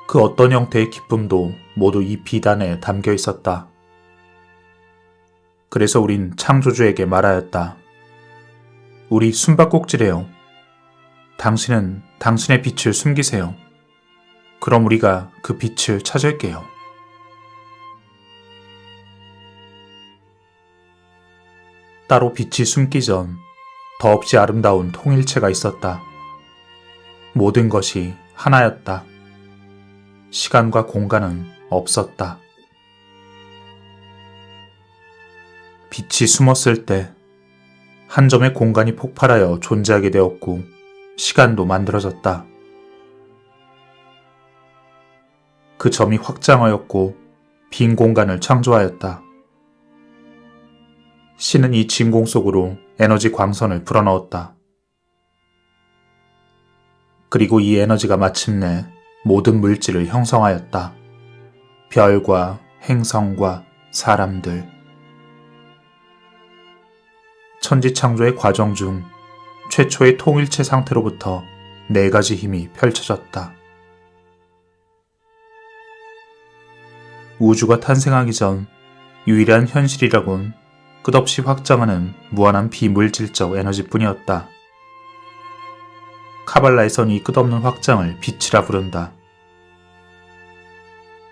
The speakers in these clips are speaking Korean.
그 어떤 형태의 기쁨도 모두 이 비단에 담겨 있었다. 그래서 우린 창조주에게 말하였다. 우리 숨바꼭질해요. 당신은 당신의 빛을 숨기세요. 그럼 우리가 그 빛을 찾을게요. 따로 빛이 숨기 전 더없이 아름다운 통일체가 있었다. 모든 것이 하나였다. 시간과 공간은 없었다. 빛이 숨었을 때 한 점의 공간이 폭발하여 존재하게 되었고 시간도 만들어졌다. 그 점이 확장하였고 빈 공간을 창조하였다. 신은 이 진공 속으로 에너지 광선을 불어넣었다. 그리고 이 에너지가 마침내 모든 물질을 형성하였다. 별과 행성과 사람들. 천지창조의 과정 중 최초의 통일체 상태로부터 4가지 힘이 펼쳐졌다. 우주가 탄생하기 전 유일한 현실이라곤 끝없이 확장하는 무한한 비물질적 에너지뿐이었다. 카발라에선 이 끝없는 확장을 빛이라 부른다.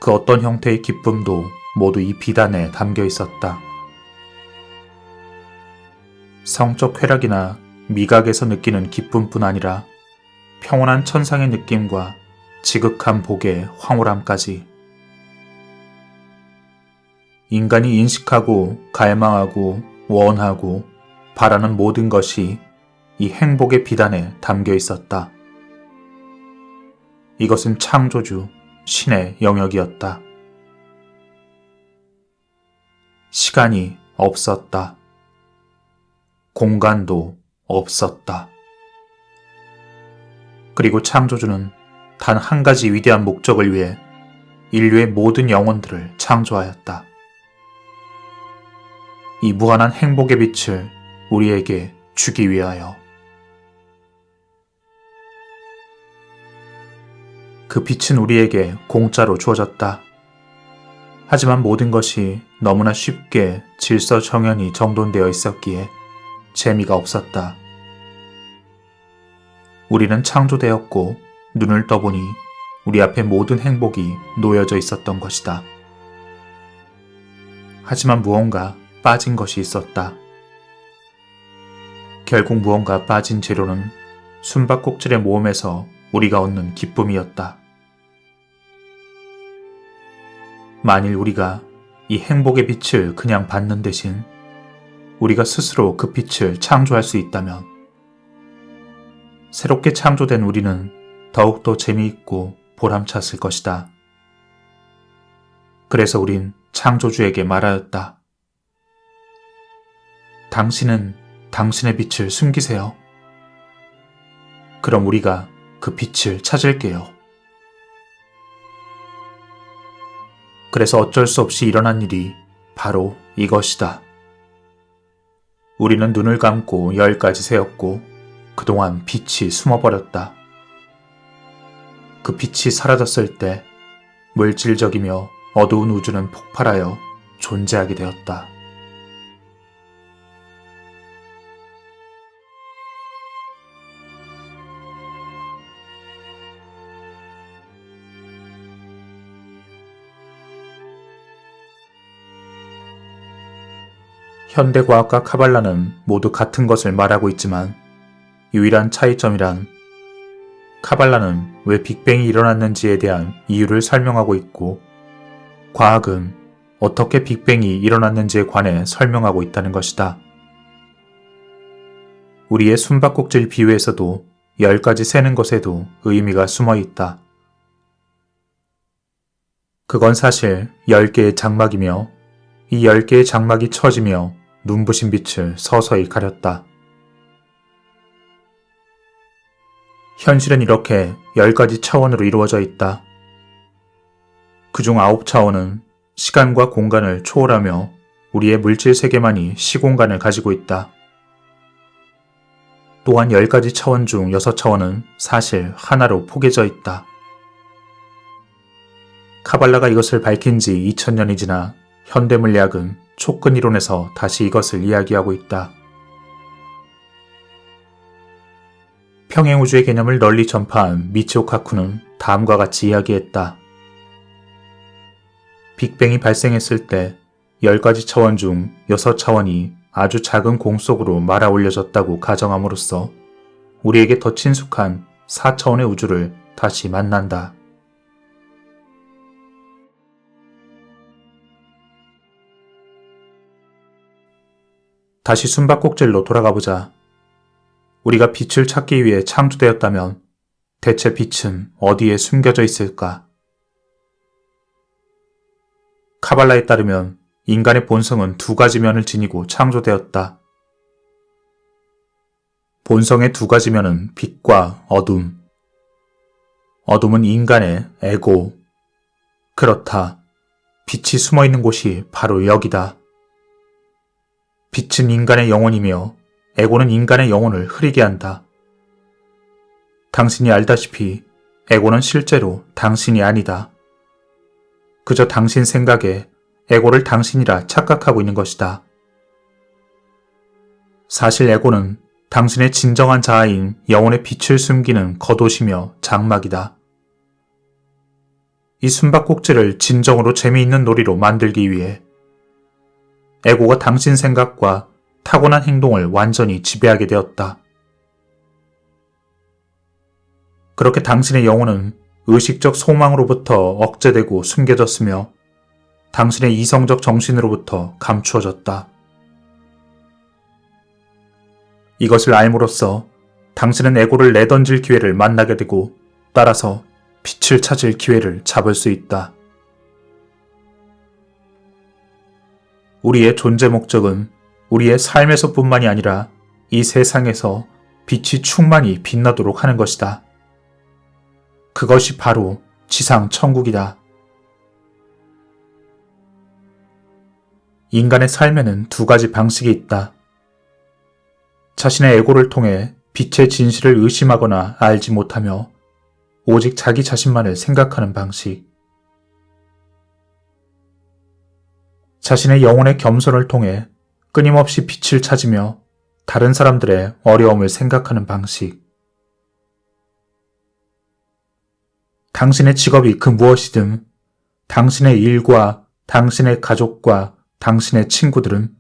그 어떤 형태의 기쁨도 모두 이 비단에 담겨 있었다. 성적 쾌락이나 미각에서 느끼는 기쁨뿐 아니라 평온한 천상의 느낌과 지극한 복의 황홀함까지. 인간이 인식하고 갈망하고 원하고 바라는 모든 것이 이 행복의 비단에 담겨 있었다. 이것은 창조주, 신의 영역이었다. 시간이 없었다. 공간도 없었다. 그리고 창조주는 단 한 가지 위대한 목적을 위해 인류의 모든 영혼들을 창조하였다. 이 무한한 행복의 빛을 우리에게 주기 위하여. 그 빛은 우리에게 공짜로 주어졌다. 하지만 모든 것이 너무나 쉽게 질서정연히 정돈되어 있었기에 재미가 없었다. 우리는 창조되었고 눈을 떠보니 우리 앞에 모든 행복이 놓여져 있었던 것이다. 하지만 무언가 빠진 것이 있었다. 결국 무언가 빠진 재료는 숨바꼭질의 모험에서 우리가 얻는 기쁨이었다. 만일 우리가 이 행복의 빛을 그냥 받는 대신 우리가 스스로 그 빛을 창조할 수 있다면 새롭게 창조된 우리는 더욱더 재미있고 보람찼을 것이다. 그래서 우린 창조주에게 말하였다. 당신은 당신의 빛을 숨기세요. 그럼 우리가 그 빛을 찾을게요. 그래서 어쩔 수 없이 일어난 일이 바로 이것이다. 우리는 눈을 감고 10가지 세었고 그동안 빛이 숨어버렸다. 그 빛이 사라졌을 때 물질적이며 어두운 우주는 폭발하여 존재하게 되었다. 현대과학과 카발라는 모두 같은 것을 말하고 있지만 유일한 차이점이란 카발라는 왜 빅뱅이 일어났는지에 대한 이유를 설명하고 있고 과학은 어떻게 빅뱅이 일어났는지에 관해 설명하고 있다는 것이다. 우리의 숨바꼭질 비유에서도 10가지 세는 것에도 의미가 숨어 있다. 그건 사실 10개의 장막이며 이 10개의 장막이 처지며 눈부신 빛을 서서히 가렸다. 현실은 이렇게 10가지 차원으로 이루어져 있다. 그중 9차원은 시간과 공간을 초월하며 우리의 물질 세계만이 시공간을 가지고 있다. 또한 10가지 차원 중 6차원은 사실 하나로 포개져 있다. 카발라가 이것을 밝힌 지 2000년이 지나 현대물리학은 촉근 이론에서 다시 이것을 이야기하고 있다. 평행우주의 개념을 널리 전파한 미치오 카쿠는 다음과 같이 이야기했다. 빅뱅이 발생했을 때 10가지 차원 중 6차원이 아주 작은 공 속으로 말아 올려졌다고 가정함으로써 우리에게 더 친숙한 4차원의 우주를 다시 만난다. 다시 숨바꼭질로 돌아가보자. 우리가 빛을 찾기 위해 창조되었다면 대체 빛은 어디에 숨겨져 있을까? 카발라에 따르면 인간의 본성은 2가지 면을 지니고 창조되었다. 본성의 2가지 면은 빛과 어둠. 어둠은 인간의 에고. 그렇다. 빛이 숨어있는 곳이 바로 여기다. 빛은 인간의 영혼이며 에고는 인간의 영혼을 흐리게 한다. 당신이 알다시피 에고는 실제로 당신이 아니다. 그저 당신 생각에 에고를 당신이라 착각하고 있는 것이다. 사실 에고는 당신의 진정한 자아인 영혼의 빛을 숨기는 겉옷이며 장막이다. 이 숨바꼭질을 진정으로 재미있는 놀이로 만들기 위해 에고가 당신 생각과 타고난 행동을 완전히 지배하게 되었다. 그렇게 당신의 영혼은 의식적 소망으로부터 억제되고 숨겨졌으며 당신의 이성적 정신으로부터 감추어졌다. 이것을 알므로써 당신은 에고를 내던질 기회를 만나게 되고 따라서 빛을 찾을 기회를 잡을 수 있다. 우리의 존재 목적은 우리의 삶에서뿐만이 아니라 이 세상에서 빛이 충만히 빛나도록 하는 것이다. 그것이 바로 지상 천국이다. 인간의 삶에는 2가지 방식이 있다. 자신의 에고를 통해 빛의 진실을 의심하거나 알지 못하며 오직 자기 자신만을 생각하는 방식. 자신의 영혼의 겸손을 통해 끊임없이 빛을 찾으며 다른 사람들의 어려움을 생각하는 방식. 당신의 직업이 그 무엇이든 당신의 일과 당신의 가족과 당신의 친구들은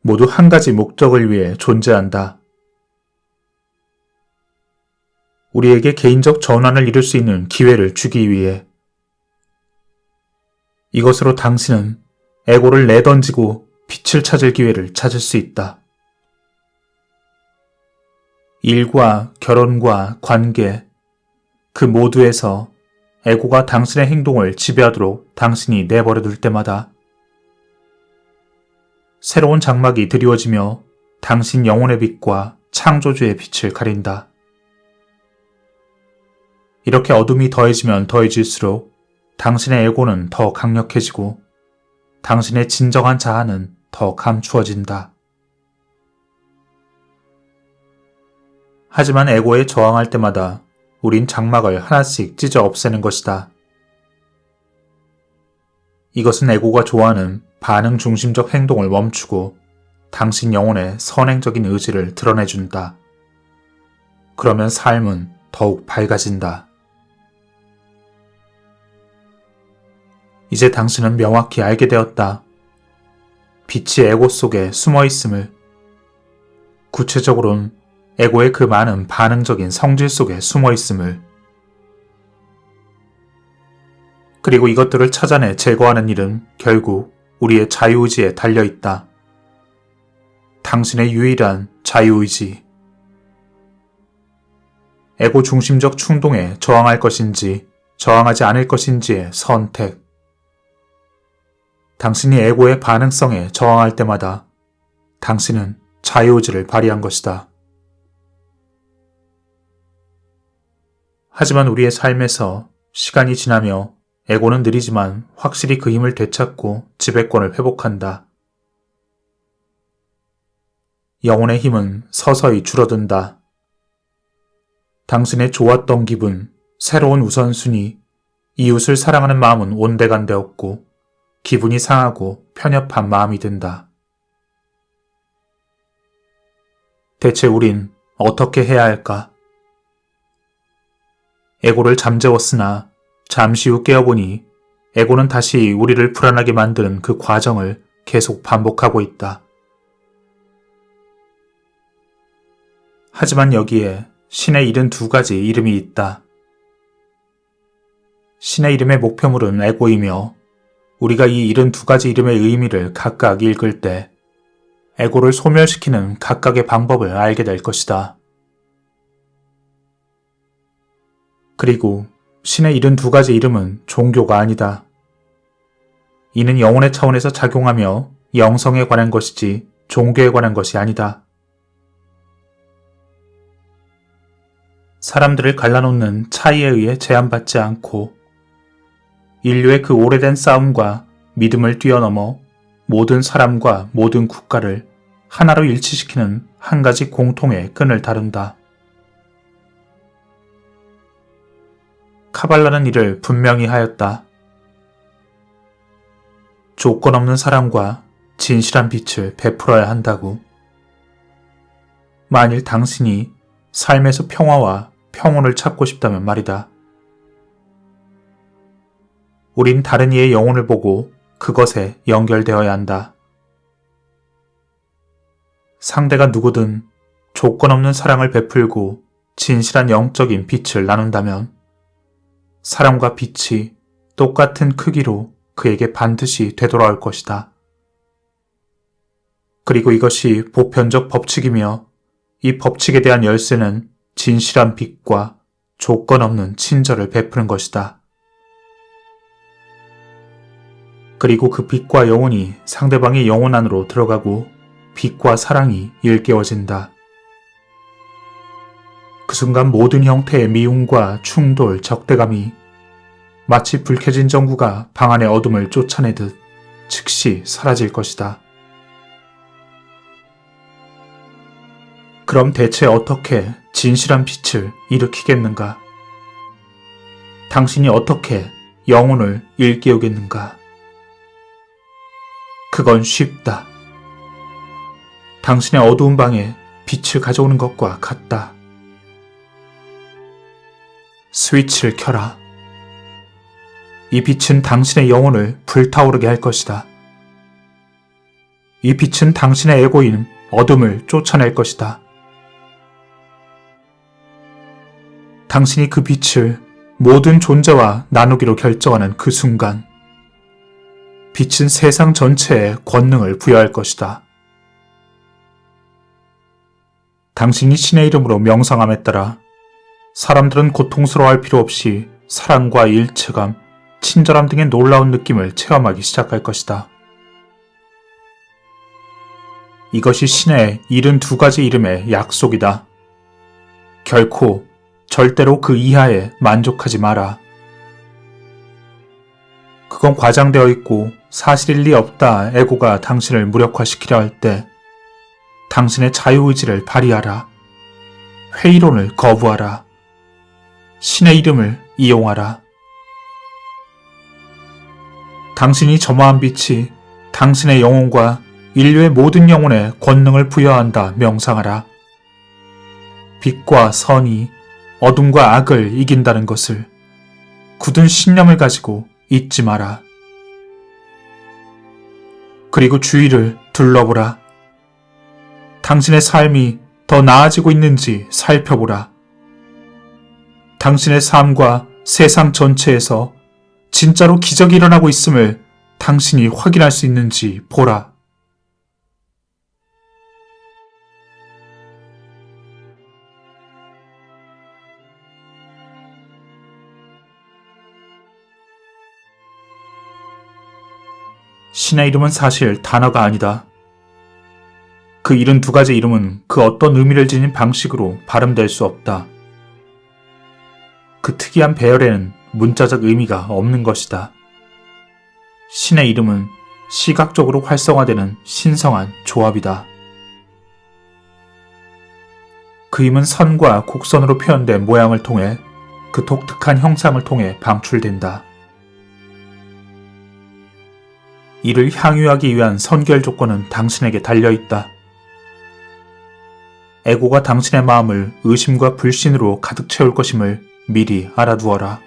모두 한 가지 목적을 위해 존재한다. 우리에게 개인적 전환을 이룰 수 있는 기회를 주기 위해. 이것으로 당신은 에고를 내던지고 빛을 찾을 기회를 찾을 수 있다. 일과 결혼과 관계, 그 모두에서 에고가 당신의 행동을 지배하도록 당신이 내버려 둘 때마다 새로운 장막이 드리워지며 당신 영혼의 빛과 창조주의 빛을 가린다. 이렇게 어둠이 더해지면 더해질수록 당신의 에고는 더 강력해지고 당신의 진정한 자아는 더 감추어진다. 하지만 에고에 저항할 때마다 우린 장막을 하나씩 찢어 없애는 것이다. 이것은 에고가 좋아하는 반응 중심적 행동을 멈추고 당신 영혼의 선행적인 의지를 드러내준다. 그러면 삶은 더욱 밝아진다. 이제 당신은 명확히 알게 되었다. 빛이 에고 속에 숨어 있음을. 구체적으로는 에고의 그 많은 반응적인 성질 속에 숨어 있음을. 그리고 이것들을 찾아내 제거하는 일은 결국 우리의 자유의지에 달려있다. 당신의 유일한 자유의지. 에고 중심적 충동에 저항할 것인지 저항하지 않을 것인지의 선택. 당신이 에고의 반응성에 저항할 때마다 당신은 자유의지를 발휘한 것이다. 하지만 우리의 삶에서 시간이 지나며 에고는 느리지만 확실히 그 힘을 되찾고 지배권을 회복한다. 영혼의 힘은 서서히 줄어든다. 당신의 좋았던 기분, 새로운 우선순위, 이웃을 사랑하는 마음은 온데간데 없고 기분이 상하고 편협한 마음이 든다. 대체 우린 어떻게 해야 할까? 에고를 잠재웠으나 잠시 후 깨어보니 에고는 다시 우리를 불안하게 만드는 그 과정을 계속 반복하고 있다. 하지만 여기에 신의 72가지 이름이 있다. 신의 이름의 목표물은 에고이며 우리가 이 72가지 이름의 의미를 각각 읽을 때 에고를 소멸시키는 각각의 방법을 알게 될 것이다. 그리고 신의 72가지 이름은 종교가 아니다. 이는 영혼의 차원에서 작용하며 영성에 관한 것이지 종교에 관한 것이 아니다. 사람들을 갈라놓는 차이에 의해 제한받지 않고 인류의 그 오래된 싸움과 믿음을 뛰어넘어 모든 사람과 모든 국가를 하나로 일치시키는 한 가지 공통의 끈을 다룬다. 카발라는 이를 분명히 하였다. 조건 없는 사랑과 진실한 빛을 베풀어야 한다고. 만일 당신이 삶에서 평화와 평온을 찾고 싶다면 말이다. 우린 다른 이의 영혼을 보고 그것에 연결되어야 한다. 상대가 누구든 조건 없는 사랑을 베풀고 진실한 영적인 빛을 나눈다면 사랑과 빛이 똑같은 크기로 그에게 반드시 되돌아올 것이다. 그리고 이것이 보편적 법칙이며 이 법칙에 대한 열쇠는 진실한 빛과 조건 없는 친절을 베푸는 것이다. 그리고 그 빛과 영혼이 상대방의 영혼 안으로 들어가고 빛과 사랑이 일깨워진다. 그 순간 모든 형태의 미움과 충돌, 적대감이 마치 불 켜진 전구가 방 안의 어둠을 쫓아내듯 즉시 사라질 것이다. 그럼 대체 어떻게 진실한 빛을 일으키겠는가? 당신이 어떻게 영혼을 일깨우겠는가? 그건 쉽다. 당신의 어두운 방에 빛을 가져오는 것과 같다. 스위치를 켜라. 이 빛은 당신의 영혼을 불타오르게 할 것이다. 이 빛은 당신의 에고인 어둠을 쫓아낼 것이다. 당신이 그 빛을 모든 존재와 나누기로 결정하는 그 순간, 빛은 세상 전체에 권능을 부여할 것이다. 당신이 신의 이름으로 명상함에 따라 사람들은 고통스러워할 필요 없이 사랑과 일체감, 친절함 등의 놀라운 느낌을 체험하기 시작할 것이다. 이것이 신의 72가지 이름의 약속이다. 결코 절대로 그 이하에 만족하지 마라. 그건 과장되어 있고 사실일 리 없다 에고가 당신을 무력화시키려 할 때 당신의 자유의지를 발휘하라. 회의론을 거부하라. 신의 이름을 이용하라. 당신이 점화한 빛이 당신의 영혼과 인류의 모든 영혼에 권능을 부여한다 명상하라. 빛과 선이 어둠과 악을 이긴다는 것을 굳은 신념을 가지고 잊지 마라. 그리고 주위를 둘러보라. 당신의 삶이 더 나아지고 있는지 살펴보라. 당신의 삶과 세상 전체에서 진짜로 기적이 일어나고 있음을 당신이 확인할 수 있는지 보라. 신의 이름은 사실 단어가 아니다. 그 72가지 이름은 그 어떤 의미를 지닌 방식으로 발음될 수 없다. 그 특이한 배열에는 문자적 의미가 없는 것이다. 신의 이름은 시각적으로 활성화되는 신성한 조합이다. 그 힘은 선과 곡선으로 표현된 모양을 통해 그 독특한 형상을 통해 방출된다. 이를 향유하기 위한 선결 조건은 당신에게 달려있다. 에고가 당신의 마음을 의심과 불신으로 가득 채울 것임을 미리 알아두어라.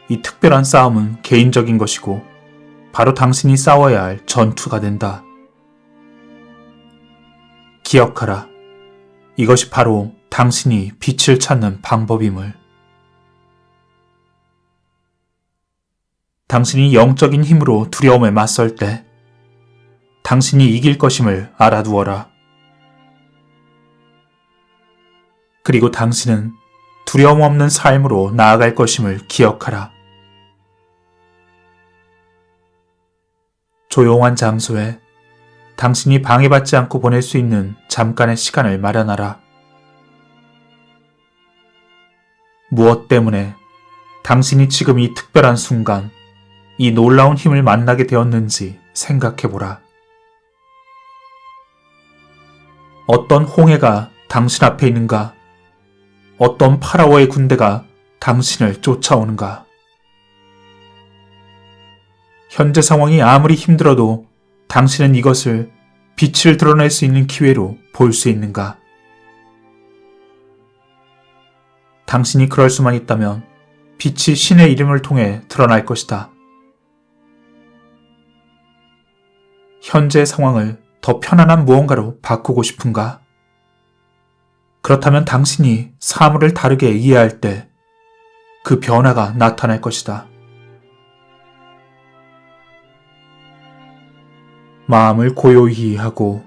이 특별한 싸움은 개인적인 것이고 바로 당신이 싸워야 할 전투가 된다. 기억하라. 이것이 바로 당신이 빛을 찾는 방법임을. 당신이 영적인 힘으로 두려움에 맞설 때 당신이 이길 것임을 알아두어라. 그리고 당신은 두려움 없는 삶으로 나아갈 것임을 기억하라. 조용한 장소에 당신이 방해받지 않고 보낼 수 있는 잠깐의 시간을 마련하라. 무엇 때문에 당신이 지금 이 특별한 순간, 이 놀라운 힘을 만나게 되었는지 생각해보라. 어떤 홍해가 당신 앞에 있는가? 어떤 파라오의 군대가 당신을 쫓아오는가? 현재 상황이 아무리 힘들어도 당신은 이것을 빛을 드러낼 수 있는 기회로 볼 수 있는가? 당신이 그럴 수만 있다면 빛이 신의 이름을 통해 드러날 것이다. 현재의 상황을 더 편안한 무언가로 바꾸고 싶은가? 그렇다면 당신이 사물을 다르게 이해할 때 그 변화가 나타날 것이다. 마음을 고요히 하고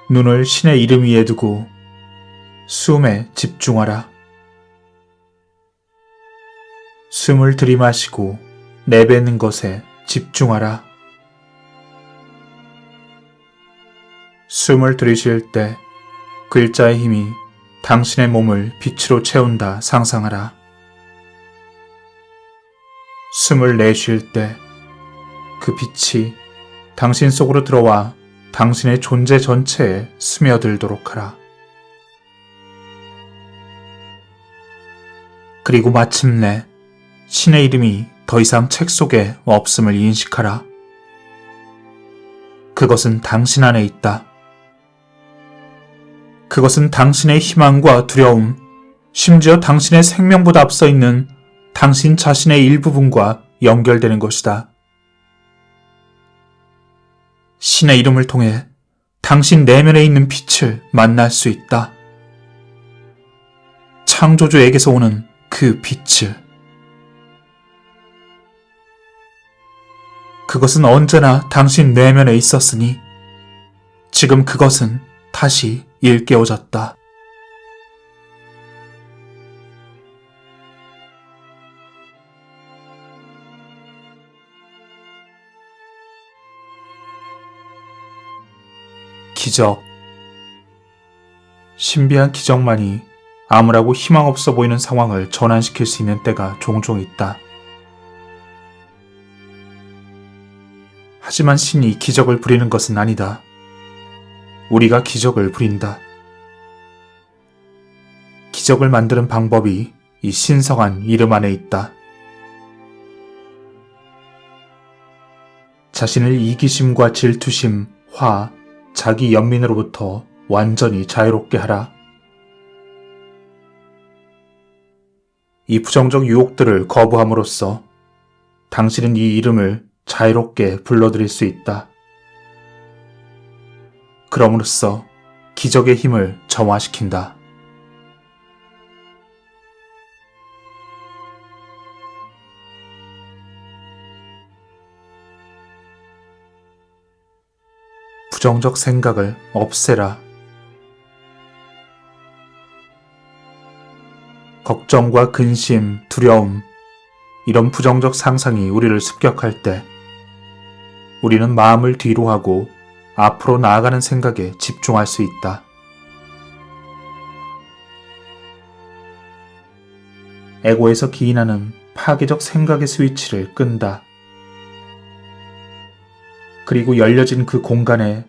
눈을 신의 이름 위에 두고 숨에 집중하라. 숨을 들이마시고 내뱉는 것에 집중하라. 숨을 들이쉴 때 글자의 힘이 당신의 몸을 빛으로 채운다 상상하라. 숨을 내쉴 때 그 빛이 당신 속으로 들어와 당신의 존재 전체에 스며들도록 하라. 그리고 마침내 신의 이름이 더 이상 책 속에 없음을 인식하라. 그것은 당신 안에 있다. 그것은 당신의 희망과 두려움, 심지어 당신의 생명보다 앞서 있는 당신 자신의 일부분과 연결되는 것이다. 신의 이름을 통해 당신 내면에 있는 빛을 만날 수 있다. 창조주에게서 오는 그 빛을. 그것은 언제나 당신 내면에 있었으니 지금 그것은 다시 일깨워졌다. 기적. 신비한 기적만이 암울하고 희망 없어 보이는 상황을 전환시킬 수 있는 때가 종종 있다. 하지만 신이 기적을 부리는 것은 아니다. 우리가 기적을 부린다. 기적을 만드는 방법이 이 신성한 이름 안에 있다. 자신을 이기심과 질투심, 화, 자기 연민으로부터 완전히 자유롭게 하라. 이 부정적 유혹들을 거부함으로써 당신은 이 이름을 자유롭게 불러들일 수 있다. 그럼으로써 기적의 힘을 점화시킨다. 부정적 생각을 없애라. 걱정과 근심, 두려움, 이런 부정적 상상이 우리를 습격할 때 우리는 마음을 뒤로 하고 앞으로 나아가는 생각에 집중할 수 있다. 에고에서 기인하는 파괴적 생각의 스위치를 끈다. 그리고 열려진 그 공간에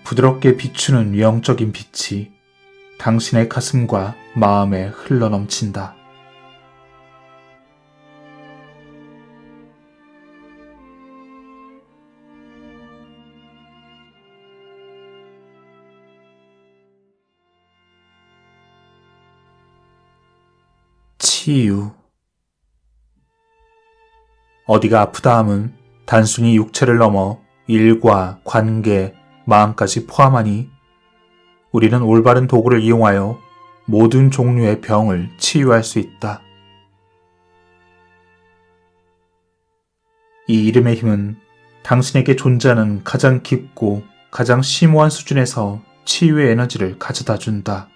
부드럽게 비추는 영적인 빛이 당신의 가슴과 마음에 흘러넘친다. 치유. 어디가 아프다 함은 단순히 육체를 넘어 일과 관계, 마음까지 포함하니 우리는 올바른 도구를 이용하여 모든 종류의 병을 치유할 수 있다. 이 이름의 힘은 당신에게 존재하는 가장 깊고 가장 심오한 수준에서 치유의 에너지를 가져다 준다.